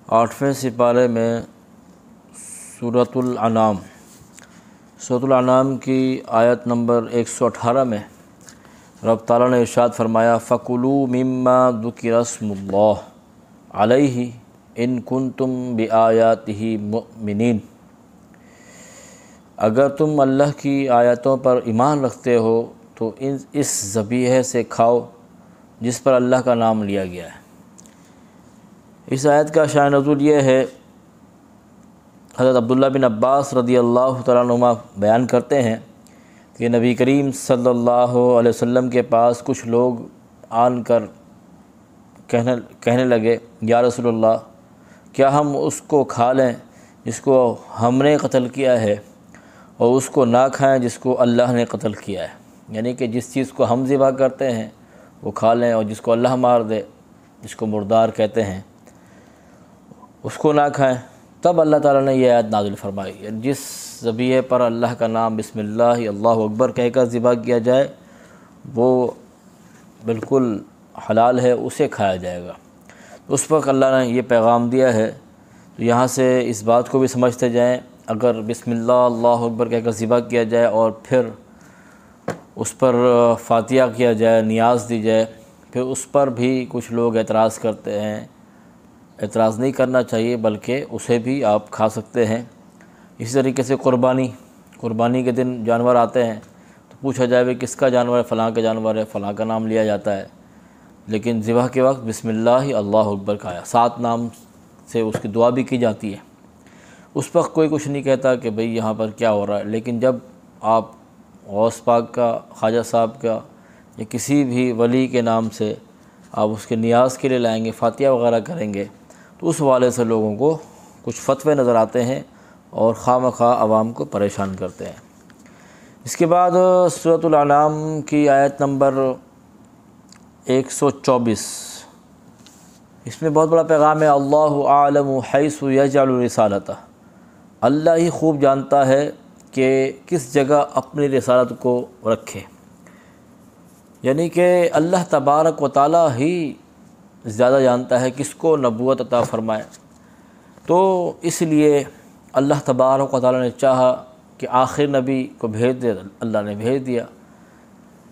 8ویں سپارے میں سورۃ الانعام کی آیت نمبر 118 میں رب تعالیٰ نے ارشاد فرمایا فَكُلُوا مِمَّا ذُكِرَ اسْمُ اللَّهِ عَلَيْهِ إِن كُنتُم بِآيَاتِهِ مُؤْمِنِينَ۔ اگر تم اللہ کی آیتوں پر ایمان رکھتے ہو تو اس ذبیحے سے کھاؤ جس پر اللہ کا نام لیا گیا ہے۔ اس آیت کا شان نزول یہ ہے، حضرت عبداللہ بن عباس رضی اللہ تعالیٰ عنہما بیان کرتے ہیں کہ نبی کریم صلی اللہ علیہ وسلم کے پاس کچھ لوگ آن کر کہنے لگے یا رسول اللہ، کیا ہم اس کو کھا لیں جس کو ہم نے قتل کیا ہے اور اس کو نہ کھائیں جس کو اللہ نے قتل کیا ہے؟ یعنی کہ جس چیز کو ہم ذبح کرتے ہیں وہ کھا لیں اور جس کو اللہ مار دے، جس کو مردار کہتے ہیں، اس کو نہ کھائیں۔ تب اللہ تعالیٰ نے یہ آیت نازل فرمائی، یعنی جس ذبیحے پر اللہ کا نام بسم اللہ اللہ اکبر کہہ کر ذبح کیا جائے وہ بالکل حلال ہے، اسے کھایا جائے گا۔ اس وقت اللہ نے یہ پیغام دیا ہے، تو یہاں سے اس بات کو بھی سمجھتے جائیں، اگر بسم اللہ اللہ اکبر کہہ کر ذبح کیا جائے اور پھر اس پر فاتحہ کیا جائے، نیاز دی جائے، پھر اس پر بھی کچھ لوگ اعتراض کرتے ہیں۔ اعتراض نہیں کرنا چاہیے، بلکہ اسے بھی آپ کھا سکتے ہیں۔ اسی طریقے سے قربانی کے دن جانور آتے ہیں تو پوچھا جائے کہ کس کا جانور ہے؟ فلاں کا جانور ہے، فلاں کا نام لیا جاتا ہے، لیکن ذبح کے وقت بسم اللہ اللہ اکبر کہا، 7 نام سے اس کی دعا بھی کی جاتی ہے۔ اس وقت کوئی کچھ نہیں کہتا کہ بھئی یہاں پر کیا ہو رہا ہے، لیکن جب آپ غوث پاک کا، خواجہ صاحب کا یا کسی بھی ولی کے نام سے آپ اس کے نیاز کے لیے لائیں گے، فاتحہ وغیرہ کریں گے، تو اس حوالے سے لوگوں کو کچھ فتوے نظر آتے ہیں اور خواہ مخواہ عوام کو پریشان کرتے ہیں۔ اس کے بعد سورۃ الانعام کی آیت نمبر 124، اس میں بہت بڑا پیغام ہے، اللہ اعلم حیث یجعل رسالتہ، اللہ ہی خوب جانتا ہے کہ کس جگہ اپنی رسالت کو رکھے، یعنی کہ اللہ تبارک و تعالیٰ ہی زیادہ جانتا ہے کس کو نبوت عطا فرمائے۔ تو اس لیے اللہ تبارک و تعالیٰ نے چاہا کہ آخر نبی کو بھیج دے، اللہ نے بھیج دیا۔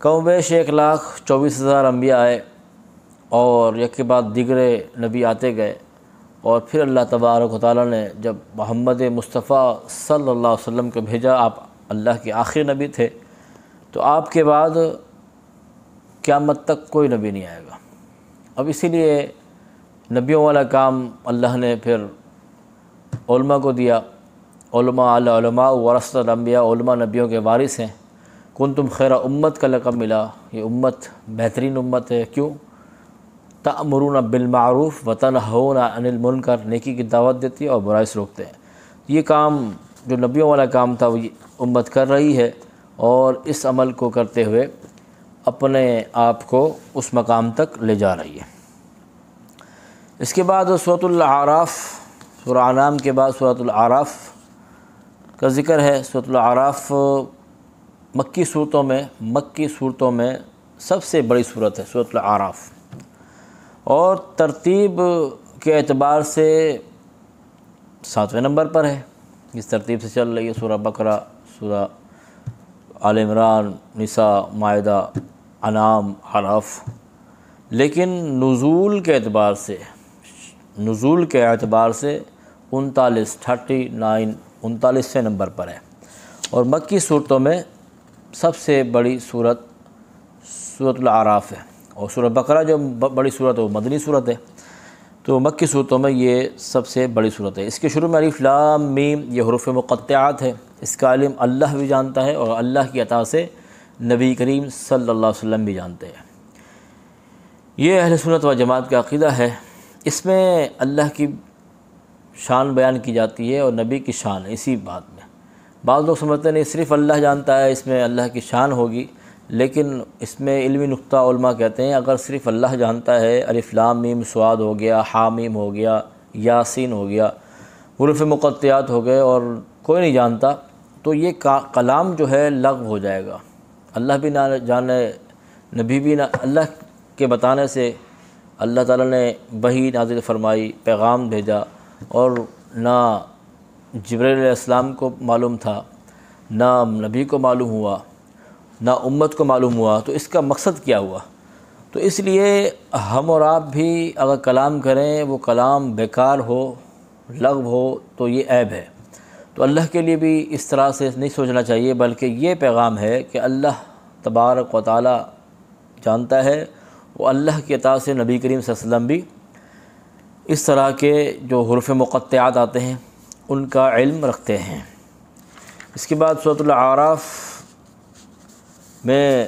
کم و بیش 1,24,000 انبیاء آئے اور یک کے بعد دیگرے نبی آتے گئے، اور پھر اللہ تبارک و تعالیٰ نے جب محمد مصطفیٰ صلی اللہ علیہ وسلم کو بھیجا، آپ اللہ کے آخری نبی تھے، تو آپ کے بعد قیامت تک کوئی نبی نہیں آئے گا۔ اب اسی لیے نبیوں والا کام اللہ نے پھر علماء کو دیا۔ علماء ورثۃ الانبیاء، علماء نبیوں کے وارث ہیں۔ کنتم خیر امت کا لقب ملا، یہ امت بہترین امت ہے۔ کیوں؟ تأمرون بالمعروف وتنہون عن المنکر، نیکی کی دعوت دیتی ہے اور برائی سے روکتے ہیں۔ یہ کام جو نبیوں والا کام تھا وہ امت کر رہی ہے، اور اس عمل کو کرتے ہوئے اپنے آپ کو اس مقام تک لے جا رہی ہے۔ اس کے بعد سورۃ الاعراف، سورہ انعام کے بعد سورۃ الاعراف کا ذکر ہے۔ سورۃ الاعراف مکی صورتوں میں سب سے بڑی صورت ہے سورۃ الاعراف، اور ترتیب کے اعتبار سے 7ویں نمبر پر ہے۔ اس ترتیب سے چل رہی ہے سورہ بقرہ، سورہ آل عمران، نساء، مائدہ، انعام، اعراف، لیکن نزول کے اعتبار سے 39 نمبر پر ہے، اور مکی صورتوں میں سب سے بڑی صورت سورۃ الاعراف ہے، اور سورہ بقرہ جو بڑی صورت ہے وہ مدنی صورت ہے، تو مکی صورتوں میں یہ سب سے بڑی صورت ہے۔ اس کے شروع میں الف لام میم، یہ حروف مقطعات ہے، اس کا علم اللہ بھی جانتا ہے، اور اللہ کی عطا سے نبی کریم صلی اللہ علیہ وسلم بھی جانتے ہیں۔ یہ اہل سنت و جماعت کا عقیدہ ہے۔ اس میں اللہ کی شان بیان کی جاتی ہے اور نبی کی شان ہے اسی بات میں۔ بعض لوگ سمجھتے نہیں صرف اللہ جانتا ہے، اس میں اللہ کی شان ہوگی، لیکن اس میں علمی نقطہ علماء کہتے ہیں اگر صرف اللہ جانتا ہے، الف لام میم صاد ہو گیا، حامیم ہو گیا، یاسین ہو گیا، حروف مقطعات ہو گئے، اور کوئی نہیں جانتا، تو یہ کلام جو ہے لغو ہو جائے گا۔ اللہ بھی نہ جانے، نبی بھی نہ، اللہ کے بتانے سے اللہ تعالیٰ نے وحی نازل فرمائی، پیغام بھیجا، اور نہ جبرائیل علیہ السلام کو معلوم تھا، نہ نبی کو معلوم ہوا، نہ امت کو معلوم ہوا، تو اس کا مقصد کیا ہوا؟ تو اس لیے ہم اور آپ بھی اگر کلام کریں وہ کلام بیکار ہو، لغو ہو، تو یہ عیب ہے۔ تو اللہ کے لیے بھی اس طرح سے نہیں سوچنا چاہیے، بلکہ یہ پیغام ہے کہ اللہ تبارک و تعالی جانتا ہے، وہ اللہ کی اطاعت سے نبی کریم صلی اللہ علیہ وسلم بھی اس طرح کے جو حروف مقطعات آتے ہیں ان کا علم رکھتے ہیں۔ اس کے بعد سورۃ الاعراف میں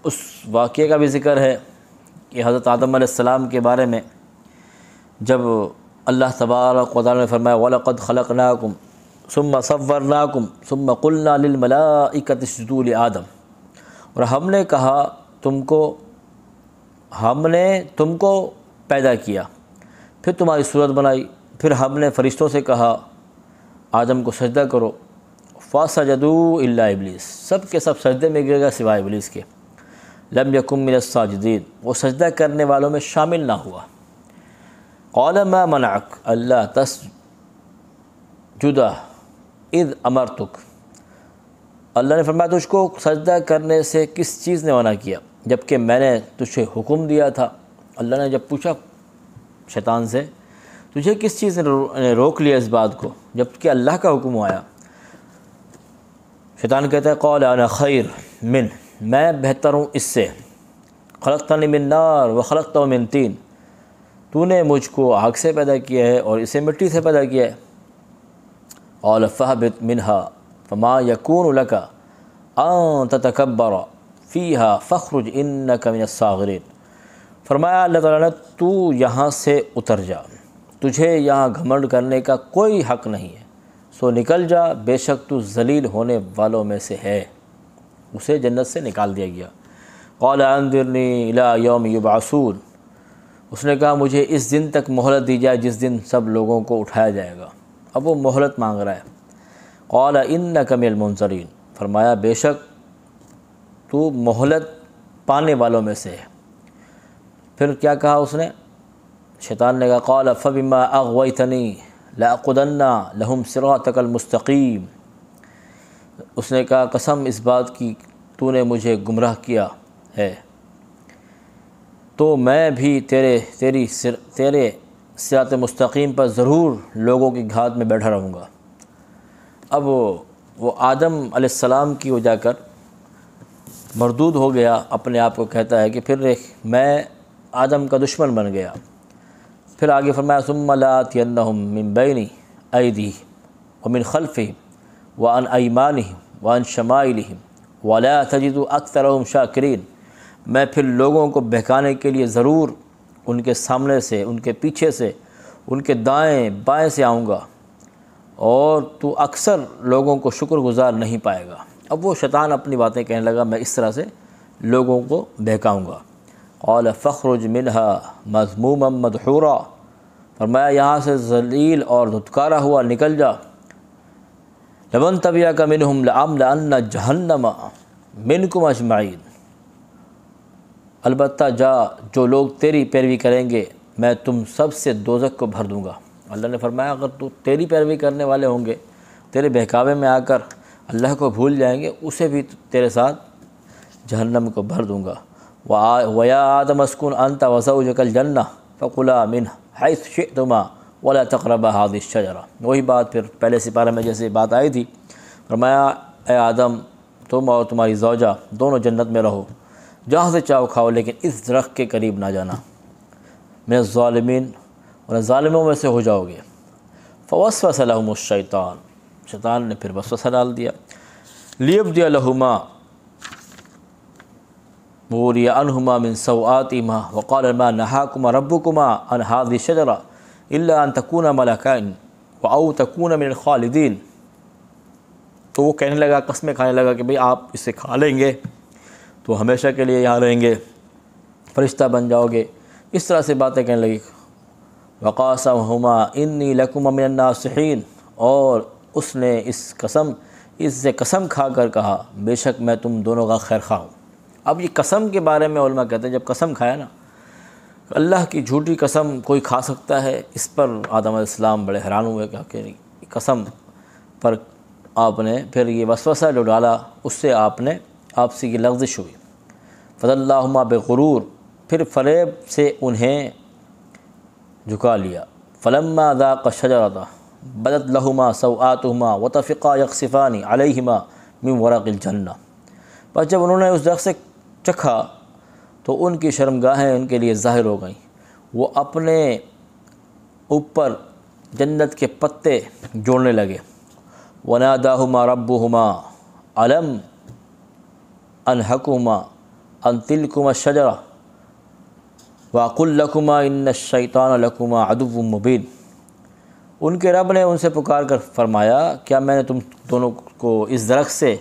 اس واقعے کا بھی ذکر ہے کہ حضرت آدم علیہ السلام کے بارے میں جب اللہ تبارک و تعالی نے فرمایا وَلَقَدْ خَلَقْنَاكُمْ ثُمَّ صَوَّرْنَاكُمْ ثُمَّ قُلْنَا لِلْمَلَائِكَةِ اسْجُدُوا لِآدَمَ، اور ہم نے کہا ہم نے تم کو پیدا کیا، پھر تمہاری صورت بنائی، پھر ہم نے فرشتوں سے کہا آدم کو سجدہ کرو، فَسَجَدُوا إِلَّا إِبْلِيسَ، سب کے سب سجدے میں گر گئے سوائے ابلیس کے، لم یکن من الساجدین، وہ سجدہ کرنے والوں میں شامل نہ ہوا۔ قال ما منعک اللہ تسجد اذ امرتک، اللہ نے فرمایا تجھ کو سجدہ کرنے سے کس چیز نے منع کیا جبکہ میں نے تجھے حکم دیا تھا۔ اللہ نے جب پوچھا شیطان سے تجھے کس چیز نے روک لیا اس بات کو جبکہ اللہ کا حکم آیا؟ شیطان کہتا ہے قال انا خیر من، میں بہتر ہوں اس سے، خلقتنی من نار وخلقتہ من طین، تو نے مجھ کو آگ سے پیدا کیا ہے اور اسے مٹی سے پیدا کیا ہے۔ قال فاہبط منها فما یکون لک ان تتکبر فیہا فاخرج انک من الصاغرین، فرمایا اللہ تعالیٰ نے تو یہاں سے اتر جا، تجھے یہاں گھمنڈ کرنے کا کوئی حق نہیں ہے، سو نکل جا، بے شک تو ذلیل ہونے والوں میں سے ہے۔ اسے جنت سے نکال دیا گیا۔ قال انظرنی الی یوم یبعثون، اس نے کہا مجھے اس دن تک مہلت دی جائے جس دن سب لوگوں کو اٹھایا جائے گا۔ اب وہ مہلت مانگ رہا ہے۔ قال انک من المنظرین، فرمایا بے شک تو مہلت پانے والوں میں سے ہے۔ پھر کیا کہا اس نے؟ شیطان نے کہا قال فبما اغویتنی لاقعدن لہم صراطک المستقیم، اس نے کہا قسم اس بات کی تو نے مجھے گمراہ کیا ہے تو میں بھی تیرے صراط مستقیم پر ضرور لوگوں کی گھات میں بیٹھا رہوں گا۔ اب وہ آدم علیہ السلام کی وجہ کر مردود ہو گیا، اپنے آپ کو کہتا ہے کہ پھر میں آدم کا دشمن بن گیا۔ پھر آگے فرمایا ثم لآتینہم من بین ایدیہم ومن خلفہم وعن ایمانہم وعن شمائلہم ولا تجد اکثرہم شاکرین، میں پھر لوگوں کو بہکانے کے لیے ضرور ان کے سامنے سے، ان کے پیچھے سے، ان کے دائیں بائیں سے آؤں گا، اور تو اکثر لوگوں کو شکر گزار نہیں پائے گا۔ اب وہ شیطان اپنی باتیں کہنے لگا میں اس طرح سے لوگوں کو بہکاؤں گا۔ قال فاخرج منها مذموما مدحورا، فرمایا یہاں سے ذلیل اور دھتکارا ہوا نکل جا۔ لمن تبعک منہم لأملأن جہنم منکم اجمعین، البتہ جو لوگ تیری پیروی کریں گے میں تم سب سے دوزخ کو بھر دوں گا۔ اللہ نے فرمایا اگر تو تیری پیروی کرنے والے ہوں گے، تیرے بہکاوے میں آ کر اللہ کو بھول جائیں گے، اسے بھی تیرے ساتھ جہنم کو بھر دوں گا۔ وَيَا آدَمَ اسْكُنْ أَنْتَ وَزَوْجُكَ الْجَنَّةَ فَكُلَا مِنْهَا حَيْثُ شِئْتُمَا وَلَا تَقْرَبَا هَذِهِ الشَّجَرَةَ، وہی بات پھر پہلے سپارہ میں جیسے بات آئی تھی، فرمایا اے آدم تم اور تمہاری زوجہ دونوں جنت میں رہو، جہاں سے چاہو کھاؤ لیکن اس درخت کے قریب نہ جانا، من الظالمین، اور ظالموں میں سے ہو جاؤ گے۔ فوسوس لہم الشیطان، شیطان نے پھر وسوسہ ڈال دیا، لیبدی لہما ووری عنہما من سوآتہما وقال ما نہاکما ربکما عن ہذه الشجرہ الا ان تکونا ملکین او تکونا من الخالدین، تو وہ کہنے لگا، قسمیں کھانے لگا کہ بھئی آپ اسے کھا لیں گے تو ہمیشہ کے لیے یہاں رہیں گے، فرشتہ بن جاؤ گے، اس طرح سے باتیں کہنے لگی۔ وقاسمہما انی لکما من الناصحین، اور اس نے اس سے قسم کھا کر کہا بے شک میں تم دونوں کا خیر خواہ ہوں۔ اب یہ قسم کے بارے میں علماء کہتے ہیں جب قسم کھایا نا اللہ کی جھوٹی قسم کوئی کھا سکتا ہے؟ اس پر آدم علیہ السلام بڑے حیران ہوئے کہ قسم پر آپ نے پھر یہ وسوسہ جو ڈالا اس سے آپ سے یہ لغزش ہوئی۔ فَضَلَّاهُمَا بِغُرُورٍ، پھر فریب سے انہیں جھکا لیا۔ فَلَمَّا ذَاقَا الشَّجَرَةَ بَدَتْ لَهُمَا سَوْآتُهُمَا وَطَفِقَا يَخْصِفَانِ عَلَيْهِمَا مِنْ وَرَقِ الْجَنَّةِ، پس جب انہوں نے اس درخت سے چکھا تو ان کی شرمگاہیں ان کے لیے ظاہر ہو گئیں، وہ اپنے اوپر جنت کے پتے جوڑنے لگے۔ وَنَادَاهُمَا رَبُّهُمَا أَلَمْ أَنْهَكُمَا عَنْ تِلْكُمَا الشَّجَرَةِ وَأَقُلْ لَكُمَا إِنَّ الشَّيْطَانَ لَكُمَا عَدُوٌّ مُّبِينٌ، ان کے رب نے ان سے پکار کر فرمایا، کیا میں نے تم دونوں کو اس درخت سے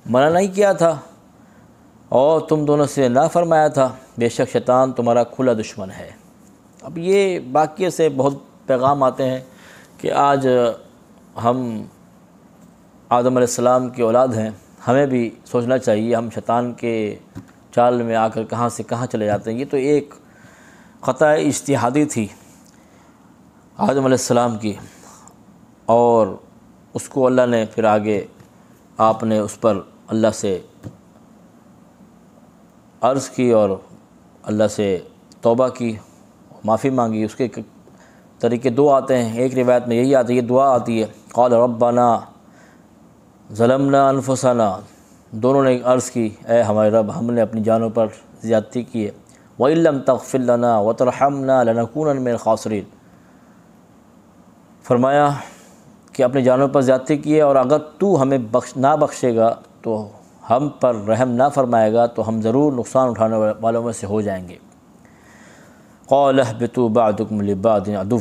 منع نہیں کیا تھا اور تم دونوں سے نہ فرمایا تھا؟ بے شک شیطان تمہارا کھلا دشمن ہے۔ اب یہ واقعے سے بہت پیغام آتے ہیں کہ آج ہم آدم علیہ السلام کی اولاد ہیں، ہمیں بھی سوچنا چاہیے ہم شیطان کے چال میں آ کر کہاں سے کہاں چلے جاتے ہیں۔ یہ تو ایک خطا اجتہادی تھی آدم علیہ السلام کی، اور اس کو اللہ نے پھر آگے آپ نے اس پر اللہ سے عرض کی اور اللہ سے توبہ کی، معافی مانگی۔ اس کے طریقے دو آتے ہیں، ایک روایت میں یہی آتی ہے، یہ دعا آتی ہے، قال ربنا ظلمنا انفسنا، دونوں نے عرض کی، اے ہمارے رب ہم نے اپنی جانوں پر زیادتی کی ہے، وَإِن لَّمْ تَغْفِرْ لَنَا وَتَرْحَمْنَا لَنَكُونَنَّ مِنَ الْخَاسِرِينَ، فرمایا کہ اپنی جانوں پر زیادتی کی ہے اور اگر تو ہمیں نہ بخشے گا تو ہم پر رحم نہ فرمائے گا تو ہم ضرور نقصان اٹھانے والوں میں سے ہو جائیں گے۔ قَالَ اهْبِطُوا بَعْضُكُمْ لِبَعْضٍ عَدُوٌّ،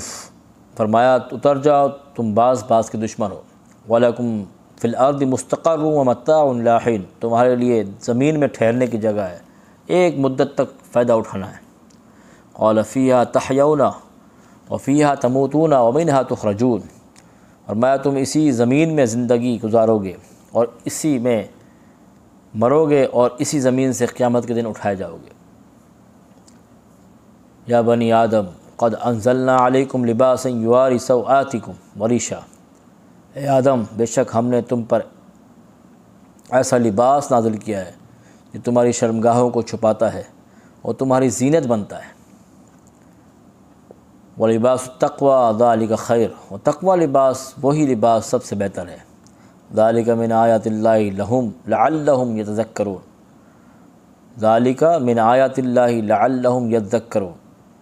فرمایا اتر جاؤ تم بعض کے دشمن ہو، وَلَكُمْ فِي الْأَرْضِ مُسْتَقَرٌّ وَمَتَاعٌ إِلَىٰ حِينٍ، تمہارے لیے زمین میں ٹھہرنے کی جگہ ہے، ایک مدت تک فائدہ اٹھانا ہے۔ قَالَ فِيهَا تَحْيَوْنَ وَفِيهَا تَمُوتُونَ وَمِنْهَا تُخْرَجُونَ، فرمایا تم اسی زمین میں زندگی گزارو گے اور اسی میں مرو گے اور اسی زمین سے قیامت کے دن اٹھائے جاؤ گے۔ یا بنی آدم قد انزلنا علیکم لباسا یواری سوآتکم وریشا، اے آدم بے شک ہم نے تم پر ایسا لباس نازل کیا ہے جو تمہاری شرمگاہوں کو چھپاتا ہے اور تمہاری زینت بنتا ہے۔ وَلِبَاسُ التَّقْوَىٰ ذَلِكَ خَيْرٌ، اور تقوی لباس وہی لباس سب سے بہتر ہے۔ ذَلِكَ مِنْ آیَاتِ اللَّهِ لَهُمْ لَعَلَّهُمْ يَتَذَكَّرُونَ، ذَلِكَ مِنْ آیَاتِ اللَّهِ لَعَلَّهُمْ يَتَذَكَّرُونَ،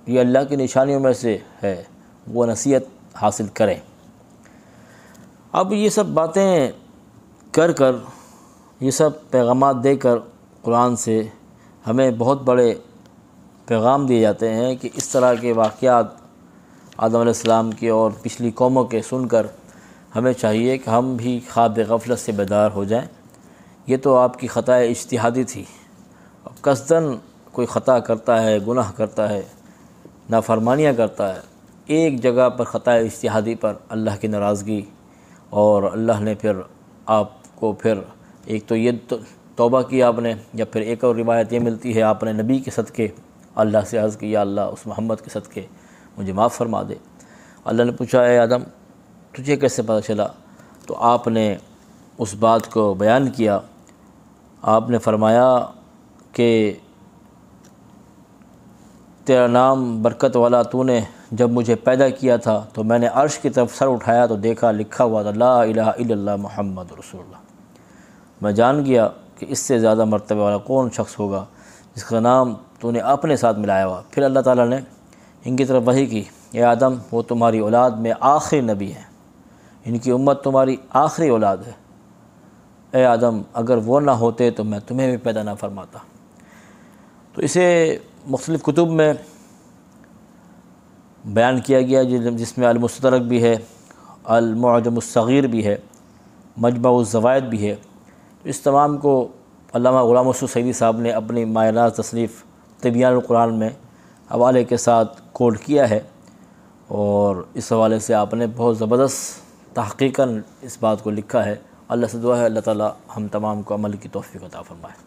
یہ اللہ کی نشانیوں میں سے ہے، وہ نصیحت حاصل کریں۔ اب یہ سب باتیں کر یہ سب پیغامات دے کر قرآن سے ہمیں بہت بڑے پیغام دیے جاتے ہیں کہ اس طرح کے واقعات آدم علیہ السلام کے اور پچھلی قوموں کے سن کر ہمیں چاہیے کہ ہم بھی خواب غفلت سے بیدار ہو جائیں۔ یہ تو آپ کی خطا اجتہادی تھی، اب قصداً کوئی خطا کرتا ہے، گناہ کرتا ہے، نافرمانیاں کرتا ہے، ایک جگہ پر خطا اجتہادی پر اللہ کی ناراضگی، اور اللہ نے پھر آپ کو پھر ایک تو یہ توبہ کی آپ نے، یا پھر ایک اور روایت یہ ملتی ہے آپ نے نبی کے صدقے اللہ سے عرض کی، یا اللہ اس محمد کے صدقے مجھے معاف فرما دے۔ اللہ نے پوچھا، اے آدم تجھے کیسے پتہ چلا؟ تو آپ نے اس بات کو بیان کیا، آپ نے فرمایا کہ تیرا نام برکت والا، تو نے جب مجھے پیدا کیا تھا تو میں نے عرش کی طرف سر اٹھایا تو دیکھا لکھا ہوا تھا لا الہ الا اللہ محمد رسول اللہ، میں جان گیا کہ اس سے زیادہ مرتبہ والا کون شخص ہوگا جس کا نام تو نے اپنے ساتھ ملایا ہوا۔ پھر اللہ تعالیٰ نے ان کی طرف وحی کی، اے آدم وہ تمہاری اولاد میں آخری نبی ہیں، ان کی امت تمہاری آخری اولاد ہے، اے آدم اگر وہ نہ ہوتے تو میں تمہیں بھی پیدا نہ فرماتا۔ تو اسے مختلف کتب میں بیان کیا گیا جس میں المستدرک بھی ہے، المعجم الصغیر بھی ہے، مجمع الزوائد بھی ہے۔ اس تمام کو علامہ غلام مسعود سعیدی صاحب نے اپنی ماہ ناز تصنیف تبیان القرآن میں حوالے کے ساتھ کوٹ کیا ہے، اور اس حوالے سے آپ نے بہت زبردست تحقیقاً اس بات کو لکھا ہے۔ اللہ سے دعا ہے اللہ تعالی ہم تمام کو عمل کی توفیق عطا فرمائے۔